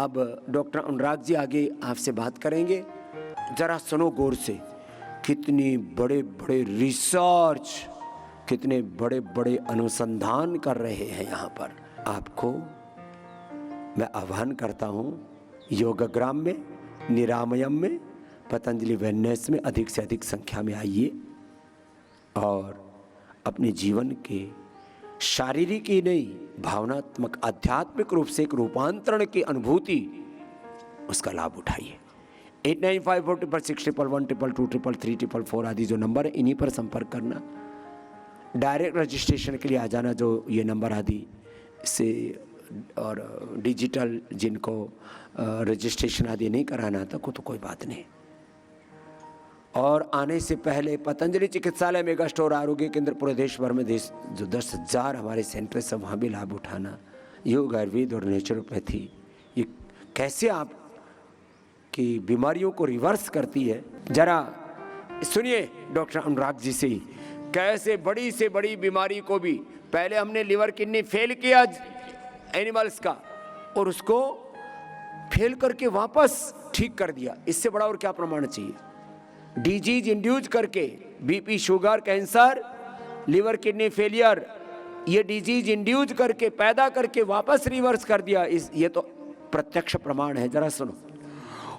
अब डॉक्टर अनुराग जी आगे आपसे बात करेंगे। जरा सुनो गौर से, कितनी बड़े बड़े रिसर्च, कितने बड़े बड़े अनुसंधान कर रहे हैं यहाँ पर। आपको मैं आह्वान करता हूँ, योगग्राम में, निरामयम में, पतंजलि वेलनेस में अधिक से अधिक संख्या में आइए और अपने जीवन के शारीरिक ही नहीं, भावनात्मक आध्यात्मिक रूप से एक रूपांतरण की अनुभूति, उसका लाभ उठाइए। 8954661122223344 आदि जो नंबर है, इन्हीं पर संपर्क करना। डायरेक्ट रजिस्ट्रेशन के लिए आ जाना, जो ये नंबर आदि से, और डिजिटल जिनको रजिस्ट्रेशन आदि नहीं कराना था को तो कोई बात नहीं। और आने से पहले पतंजलि चिकित्सालय, मेगा स्टोर, आरोग्य केंद्र पूरे देश भर में जो 10,000 हमारे सेंटर सब, वहाँ भी लाभ उठाना। योग, आयुर्वेद और नेचुरोपैथी ये कैसे आप की बीमारियों को रिवर्स करती है, जरा सुनिए डॉक्टर अनुराग जी से। कैसे बड़ी से बड़ी बीमारी को भी, पहले हमने लिवर किडनी फेल किया एनिमल्स का, और उसको फेल करके वापस ठीक कर दिया। इससे बड़ा और क्या प्रमाण चाहिए? डिजीज इंड्यूस करके BP, sugar, cancer, liver kidney failure, ये डिजीज इंड्यूस करके, पैदा करके वापस रिवर्स कर दिया। ये तो प्रत्यक्ष प्रमाण है। जरा सुनो।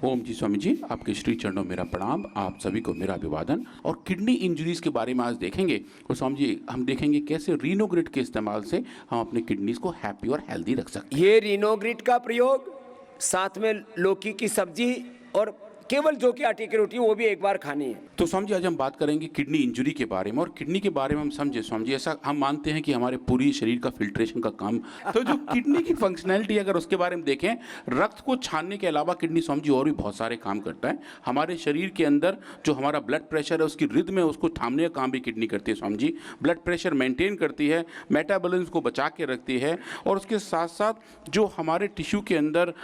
ओम जी स्वामी जी, आपके श्री चरणों मेरा प्रणाम, आप सभी को मेरा अभिवादन। और किडनी इंजरीज के बारे में आज देखेंगे। और स्वामी जी, हम देखेंगे कैसे रीनोग्रिड के इस्तेमाल से हम अपने किडनीज को हैप्पी और हेल्दी रख सकते हैं। ये रीनोग्रिड का प्रयोग, साथ में लौकी की सब्जी और केवल जो कि आटे की रोटी, वो भी एक बार खानी है। तो स्वामी जी, आज हम बात करेंगे किडनी इंजरी के बारे में। और किडनी के बारे में हम समझे स्वामी जी, ऐसा हम मानते हैं कि हमारे पूरी शरीर का फिल्ट्रेशन का काम, तो जो किडनी की फंक्शनैलिटी अगर उसके बारे में देखें, रक्त को छानने के अलावा किडनी स्वामी जी और भी बहुत सारे काम करता है। हमारे शरीर के अंदर जो हमारा ब्लड प्रेशर है, उसकी रिदम है, उसको थामने का काम भी किडनी करती है Swami ji. Blood pressure maintain करती है, मेटाबॉलिज्म को बचा के रखती है, और उसके साथ साथ जो हमारे टिश्यू के अंदर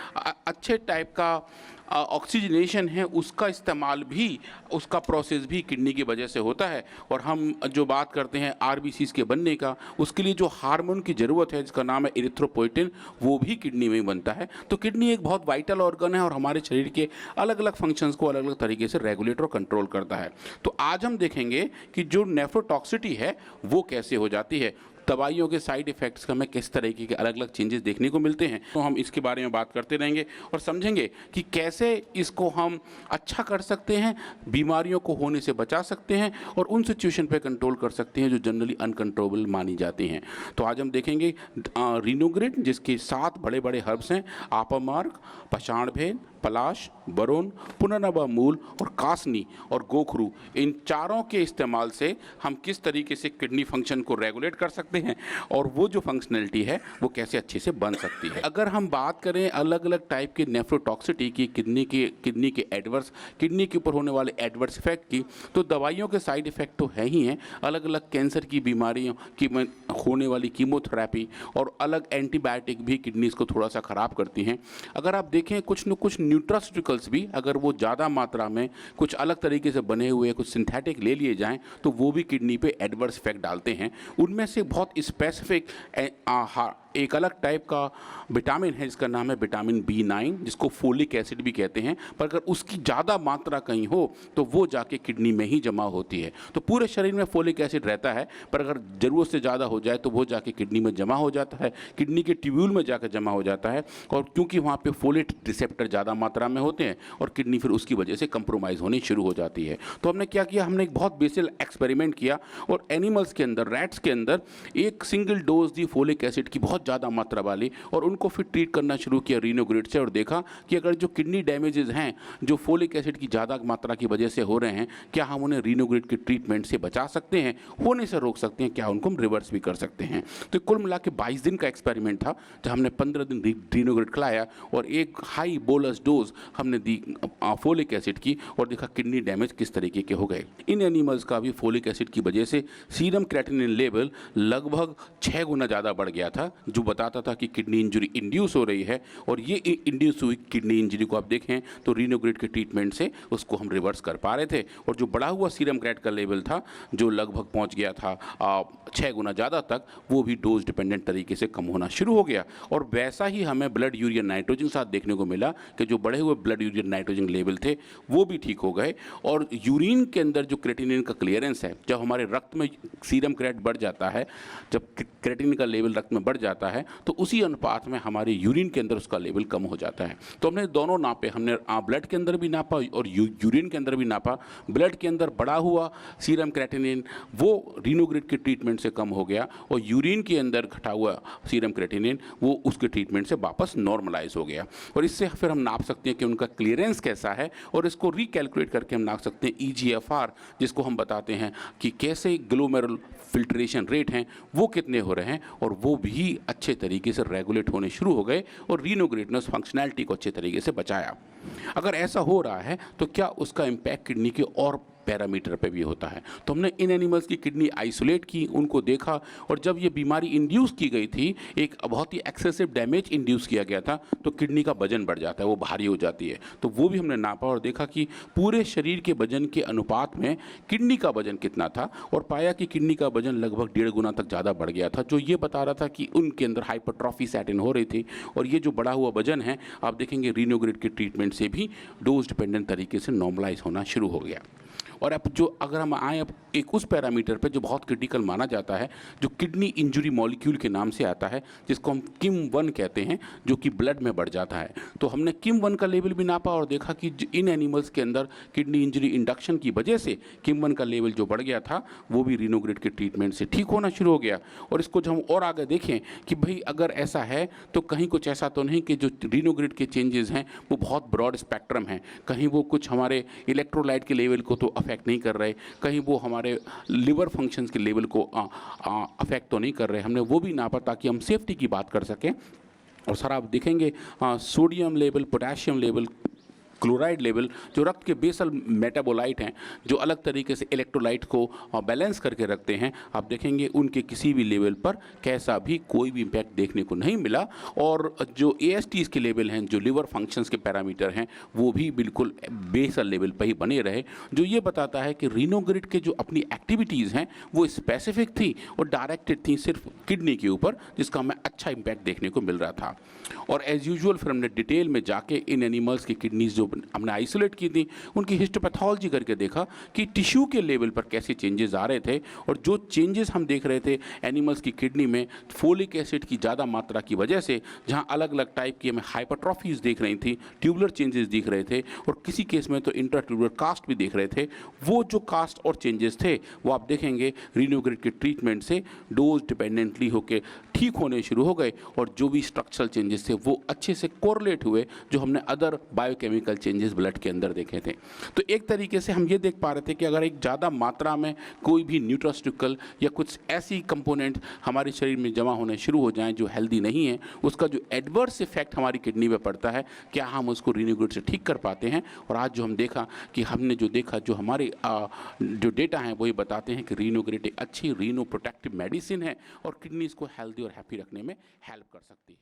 अच्छे टाइप का ऑक्सीजनेशन है, उसका इस्तेमाल भी, उसका प्रोसेस भी किडनी की वजह से होता है। और हम जो बात करते हैं आरबीसीज के बनने का, उसके लिए जो हार्मोन की ज़रूरत है, जिसका नाम है इरिथ्रोपोइटिन, वो भी किडनी में ही बनता है। तो किडनी एक बहुत वाइटल ऑर्गन है और हमारे शरीर के अलग अलग फंक्शंस को अलग अलग तरीके से रेगुलेट और कंट्रोल करता है। तो आज हम देखेंगे कि जो नेफ्रोटॉक्सिटी है वो कैसे हो जाती है, दवाइयों के साइड इफ़ेक्ट्स का हमें किस तरीके के अलग अलग चेंजेस देखने को मिलते हैं। तो हम इसके बारे में बात करते रहेंगे और समझेंगे कि कैसे इसको हम अच्छा कर सकते हैं, बीमारियों को होने से बचा सकते हैं और उन सिचुएशन पे कंट्रोल कर सकते हैं जो जनरली अनकंट्रोलेबल मानी जाती हैं। तो आज हम देखेंगे रीनोग्रिड, जिसके 7 बड़े बड़े हर्ब्स हैं, आपामार्क, पाषाणभेद, पलाश, बरोन, पुनर्नवा मूल और कासनी और गोखरू। इन चारों के इस्तेमाल से हम किस तरीके से किडनी फंक्शन को रेगुलेट कर सकते हैं और वो जो फंक्शनैलिटी है वो कैसे अच्छे से बन सकती है। अगर हम बात करें अलग अलग टाइप के नेफ्रोटॉक्सिटी की, किडनी के एडवर्स, किडनी के ऊपर होने वाले एडवर्स इफेक्ट की, तो दवाइयों के साइड इफेक्ट तो है ही हैं। अलग अलग कैंसर की बीमारियों की होने वाली कीमोथेरेपी और अलग एंटीबायोटिक भी किडनीज को थोड़ा सा ख़राब करती हैं। अगर आप देखें कुछ न कुछ न्यूट्रास्यूटिकल्स भी, अगर वो ज़्यादा मात्रा में कुछ अलग तरीके से बने हुए कुछ सिंथेटिक ले लिए जाएं तो वो भी किडनी पे एडवर्स इफेक्ट डालते हैं। उनमें से बहुत स्पेसिफिक एक अलग टाइप का विटामिन है जिसका नाम है विटामिन B9, जिसको फोलिक एसिड भी कहते हैं। पर अगर उसकी ज़्यादा मात्रा कहीं हो तो वो जाके किडनी में ही जमा होती है। तो पूरे शरीर में फोलिक एसिड रहता है, पर अगर ज़रूरत से ज़्यादा हो जाए तो वो जाके किडनी में जमा हो जाता है, किडनी के ट्यूब्यूल में जाकर जमा हो जाता है। और क्योंकि वहाँ पे फोलेट रिसेप्टर ज़्यादा मात्रा में होते हैं और किडनी फिर उसकी वजह से कंप्रोमाइज़ होनी शुरू हो जाती है। तो हमने क्या किया, हमने एक बहुत बेसिक एक्सपेरिमेंट किया और एनिमल्स के अंदर, रैट्स के अंदर एक सिंगल डोज दी फोलिक एसिड की, बहुत ज़्यादा मात्रा वाली, और उनको फिर ट्रीट करना शुरू किया रीनोग्रिड से। और देखा कि अगर जो किडनी डैमेजेस हैं जो फोलिक एसिड की ज़्यादा मात्रा की वजह से हो रहे हैं, क्या हम उन्हें रीनोग्रिड के ट्रीटमेंट से बचा सकते हैं, होने से रोक सकते हैं, क्या उनको हम रिवर्स भी कर सकते हैं। तो कुल मिला के 22 दिन का एक्सपेरिमेंट था, जहाँ हमने 15 दिन रीनोग्रिड खिलाया और एक हाई बोलस डोज हमने दी फोलिक एसिड की और देखा किडनी डैमेज किस तरीके के हो गए। इन एनिमल्स का भी फोलिक एसिड की वजह से सीरम क्रेटिनिन लेवल लगभग 6 गुना ज़्यादा बढ़ गया था, जो बताता था कि किडनी इंजरी इंड्यूस हो रही है, और ये इंड्यूस हुई किडनी इंजरी को आप देखें तो रीनोग्रेट के ट्रीटमेंट से उसको हम रिवर्स कर पा रहे थे। और जो बढ़ा हुआ सीरम क्रेट का लेवल था, जो लगभग पहुंच गया था 6 गुना ज़्यादा तक, वो भी डोज डिपेंडेंट तरीके से कम होना शुरू हो गया। और वैसा ही हमें ब्लड यूरिया नाइट्रोजन साथ देखने को मिला कि जो बढ़े हुए ब्लड यूरिया नाइट्रोजन लेवल थे वो भी ठीक हो गए। और यूरिन के अंदर जो क्रेटिनिन का क्लियरेंस है, जब हमारे रक्त में सीरम क्रेट बढ़ जाता है, जब क्रेटिनिन का लेवल रक्त में बढ़ जाता है, तो उसी अनुपात में हमारे यूरिन के अंदर उसका लेवल कम हो जाता है। तो हमने दोनों नापे, हमने ब्लड के अंदर भी नापा और यूरिन के अंदर भी नापा। ब्लड के अंदर बढ़ा हुआ सीरम क्रेटिनिन वो रीनोग्रेट के ट्रीटमेंट से कम हो गया, और यूरिन के अंदर घटा हुआ सीरम क्रेटिनिन वो उसके ट्रीटमेंट से वापस नॉर्मलाइज हो गया। और इससे फिर हम नाप सकते हैं कि उनका क्लियरेंस कैसा है, और इसको रिकैलकुलेट करके हम नाप सकते हैं EGFR, जिसको हम बताते हैं कि कैसे ग्लोमेरुलर फिल्ट्रेशन रेट हैं वो कितने हो रहे हैं, और वो भी अच्छे तरीके से रेगुलेट होने शुरू हो गए, और रीनोग्रेट ने उस फंक्शनैलिटी को अच्छे तरीके से बचाया। अगर ऐसा हो रहा है तो क्या उसका इम्पैक्ट किडनी के और पैरामीटर पे भी होता है? तो हमने इन एनिमल्स की किडनी आइसोलेट की, उनको देखा, और जब ये बीमारी इंड्यूस की गई थी, एक बहुत ही एक्सेसिव डैमेज इंड्यूस किया गया था, तो किडनी का वजन बढ़ जाता है, वो भारी हो जाती है। तो वो भी हमने नापा और देखा कि पूरे शरीर के वजन के अनुपात में किडनी का वजन कितना था, और पाया कि किडनी का वजन लगभग 1.5 गुना तक ज़्यादा बढ़ गया था, जो ये बता रहा था कि उनके अंदर हाइपरट्रॉफी सेट इन हो रही थी। और ये जो बढ़ा हुआ वजन है, आप देखेंगे रीनोग्रेट के ट्रीटमेंट से भी डोज डिपेंडेंट तरीके से नॉर्मलाइज होना शुरू हो गया। और अब जो अगर हम आए अब एक उस पैरामीटर पे जो बहुत क्रिटिकल माना जाता है, जो किडनी इंजरी मॉलिक्यूल के नाम से आता है, जिसको हम KIM-1 कहते हैं, जो कि ब्लड में बढ़ जाता है। तो हमने KIM-1 का लेवल भी नापा और देखा कि इन एनिमल्स के अंदर किडनी इंजरी इंडक्शन की वजह से KIM-1 का लेवल जो बढ़ गया था, वो भी रीनोग्रेट के ट्रीटमेंट से ठीक होना शुरू हो गया। और इसको जब हम और आगे देखें कि भाई अगर ऐसा है तो कहीं कुछ ऐसा तो नहीं कि जो रीनोग्रेट के चेंजेस हैं वो बहुत ब्रॉड स्पेक्ट्रम हैं, कहीं वो कुछ हमारे इलेक्ट्रोलाइट के लेवल को तो अफेक्ट नहीं कर रहे, कहीं वो हमारे लिवर फंक्शंस के लेवल को अफेक्ट तो नहीं कर रहे। हमने वो भी नापा ताकि हम सेफ्टी की बात कर सकें। और सर आप देखेंगे sodium level, potassium level, chloride level, जो रक्त के बेसल मेटाबोलाइट हैं, जो अलग तरीके से इलेक्ट्रोलाइट को बैलेंस करके रखते हैं, आप देखेंगे उनके किसी भी लेवल पर कैसा भी कोई भी इम्पैक्ट देखने को नहीं मिला। और जो ASTs के लेवल हैं, जो लिवर फंक्शंस के पैरामीटर हैं, वो भी बिल्कुल बेसल लेवल पर ही बने रहे, जो ये बताता है कि रीनोग्रिड के जो अपनी एक्टिविटीज़ हैं वो स्पेसिफिक थी और डायरेक्टेड थी सिर्फ किडनी के ऊपर, जिसका हमें अच्छा इम्पैक्ट देखने को मिल रहा था। और एज़ यूजुअल फिर हमने डिटेल में जाके इन एनिमल्स की किडनीज जो हमने आइसोलेट की थी, उनकी हिस्टोपैथोलॉजी करके देखा कि टिश्यू के लेवल पर कैसे चेंजेस आ रहे थे। और जो चेंजेस हम देख रहे थे एनिमल्स की किडनी में, फोलिक एसिड की ज़्यादा मात्रा की वजह से, जहाँ अलग अलग टाइप की हमें हाइपरट्रॉफीज देख रही थी, ट्यूबुलर चेंजेस दिख रहे थे, और किसी केस में तो इंट्राट्यूबुलर कास्ट भी देख रहे थे। वो जो कास्ट और चेंजेस थे वो आप देखेंगे रीनोग्रिड के ट्रीटमेंट से डोज डिपेंडेंटली होकर ठीक होने शुरू हो गए, और जो भी स्ट्रक्चरल चेंजेस थे वो अच्छे से कोरिलेट हुए जो हमने अदर बायोकेमिकल चेंजेस ब्लड के अंदर देखे थे। तो एक तरीके से हम ये देख पा रहे थे कि अगर एक ज़्यादा मात्रा में कोई भी न्यूट्रास्टिकल या कुछ ऐसी कंपोनेंट हमारे शरीर में जमा होने शुरू हो जाएं जो हेल्दी नहीं है, उसका जो एडवर्स इफेक्ट हमारी किडनी पे पड़ता है, क्या हम उसको रीनोग्रिड से ठीक कर पाते हैं। और आज जो हम देखा कि हमने जो देखा, जो हमारे जो डेटा हैं वही बताते हैं कि रीनोग्रिड एक अच्छी रीनो प्रोटेक्टिव मेडिसिन है और किडनीज को हेल्दी और हैप्पी रखने में हेल्प कर सकती है।